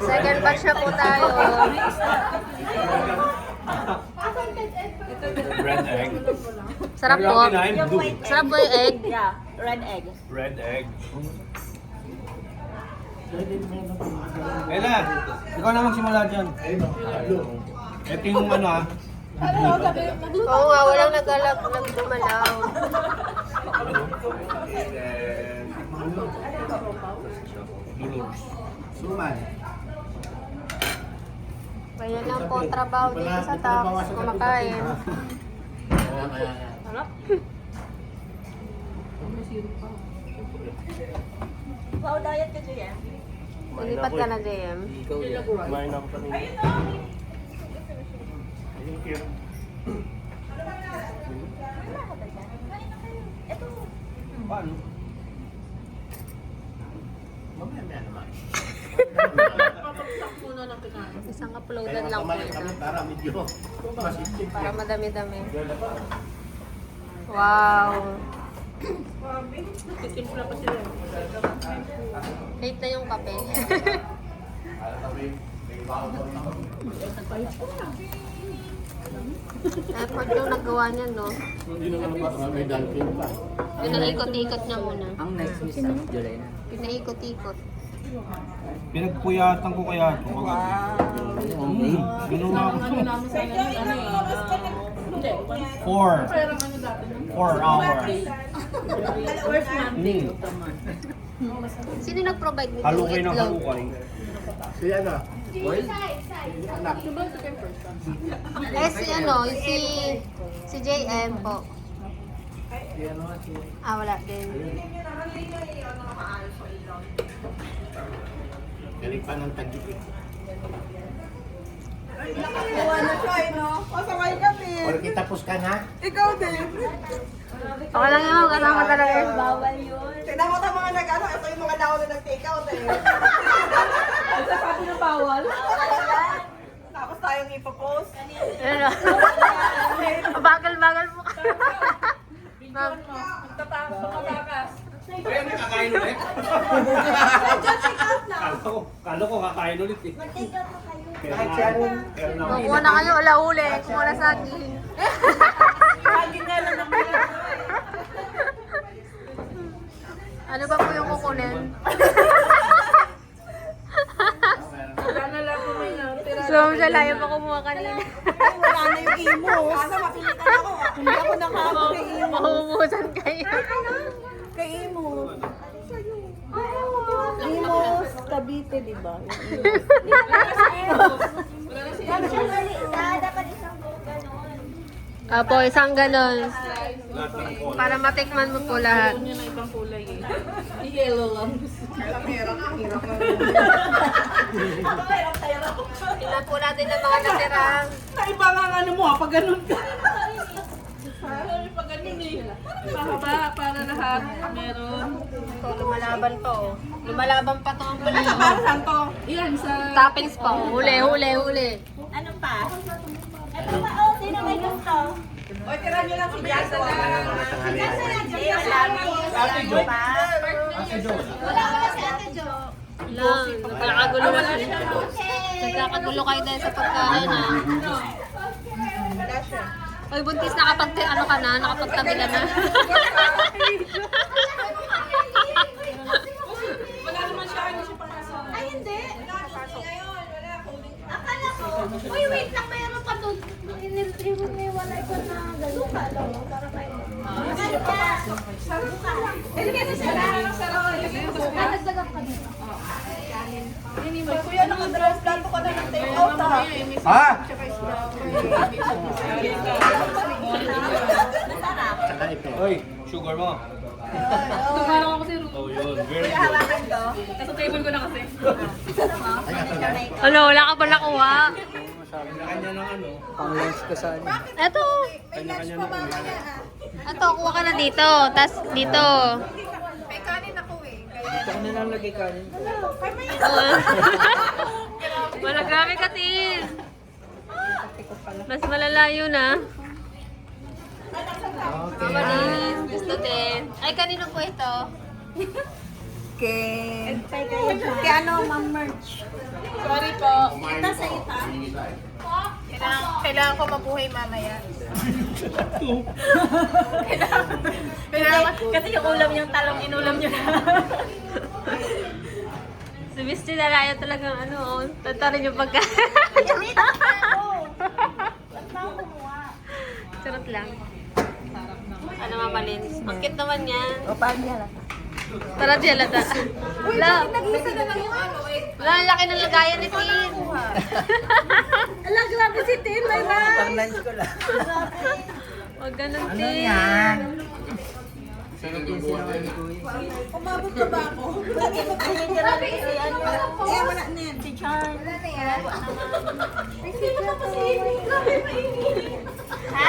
Second batch na po tayo. Red egg. Sarap po. Sarap po yung egg. Yeah, red egg. Red egg. Ella, ikaw na magsimula dyan. Ito yung ano ah. Oo nga, walang nagdumalaw. Noodles. Kaya lang po trabaho dito sa tax. Kumakain. Wow, diet ka dyan. Lipat ka na, JM. Kumain ako kanina. Thank you. Paano? Isang uploadan lang po ito. Para medyo Para madami-dami. Wow. Late na yung kape. Effort yung nagawa niya, no? hindi naman may dunking pa. Pinaikot-ikot niya muna. Ang next miss na July na. Pinaikot-ikot. Pinagpuyatan ko kaya ito. Ginawa ko ito. 4 hours. Sino nag-provide nito? Halukay ng Itlog? halukay. Si ano? Anak. Eh, si JM po. Ah, wala din. Galing pa ng tagipin. Nakakuha na siya, eh, no? Pasaway kami. Or kitapos ka na? Ikaw din. Okay lang yun, kasama talaga yun. Bawal yun. Tignan mo ito mga nag-ano, ito yung mga daon na nag-take-out eh. Ang sasabi ng bawal? Tapos tayong ipapost. Ano? Bagal-bagal po ka. Magtatakas. Kaya may kakain ulit? Kala ko kakain ulit eh. Mag-take-out na kayo. Kukuha na kayo, ula-uli. Kukuha na saging. Lagi nga lang naman. Ano ba po yung kukunin? Wala na lang po may tira. So, siya layo pa kumuha kanina. Ay, wala na yung imos. Sana mapilitan ako. Hindi ako nakakot kay imos. Mahubusan kayo. Kay imos. Imos, Cavite, di ba? Dapat isang ganon. Apo, isang ganon. Lahat ng cola. Para matikman mo po lahat. Yellow lang. Tingnan po natin ang mga natirang. Naiba nga ano mo, pag ganun ka. Pag ganun eh. Mahaba para lahat. Meron. Ito, lumalaban to. Lumalaban pa to ang Ano para saan to? Yan, sa... toppings pa. Huli. Ano pa? Ito pa, oh, sino may gusto? O, tira nyo lang si Jasa na. Jasa na, Ate Jo. Ate Jo. Wala si Ate Jo. Lang, nagkakagulo na. Nagkakagulo kayo dahil sa pagkain ha. Wala siya. Oy, buntis ano ka na, nakapagtabi ka na. Wala naman siya, ano siya papasok. Ay, hindi. Akala ko, uy, wait lang, mayroon pa doon. Wala ko na gano'n pa. Para kayo. Hindi kasi sila. Nagdagang ka dito. Kuya, naka-drive plan ko na ng take-out ha. Ha? Oy, sugar mo. Tumarang ako si Ruth. Oh, yun. Very good. Hawakan ko. Nasa table ko na kasi. Ano, wala ka ba nakuha? Kanya-kanya ng ano. Pang-lunch ko sa ano. Eto. Kanya-kanya ng uwi. Eto, kuha ka na dito. Tas dito. May kanin ako eh. Ito ko nilalagay kanin. Wala, grabe kasi. Mas malalayo na. Malinis. Gusto din. Ay, kanino po ito? Kay ano, Ma'am Merch. Sorry po. Ita sa ita. Kailangan ko mabuhay mamaya. kailangan, kasi yung ulam yung talong inulam nyo na. Si Miss Tinaraya talagang ano, tatarin yung pagkain. Charot lang. Ano mapalins? Ang cute naman yan. O, paano yan? Tara, Jelata. Wala. Nag-isa na lang yung ano eh. Wala, ang laki ng lagayan ni Tin. Ala, grabe si Tin, may na. Pang lunch ko lang. Huwag ganun, Ano Tin. yan? Umabot na ba ako? Lagi mo tayo grabe si ano. Eh, wala na yan. Si Char. Wala na yan. Ay, sino pa si Amy? Grabe pa Amy. Ha?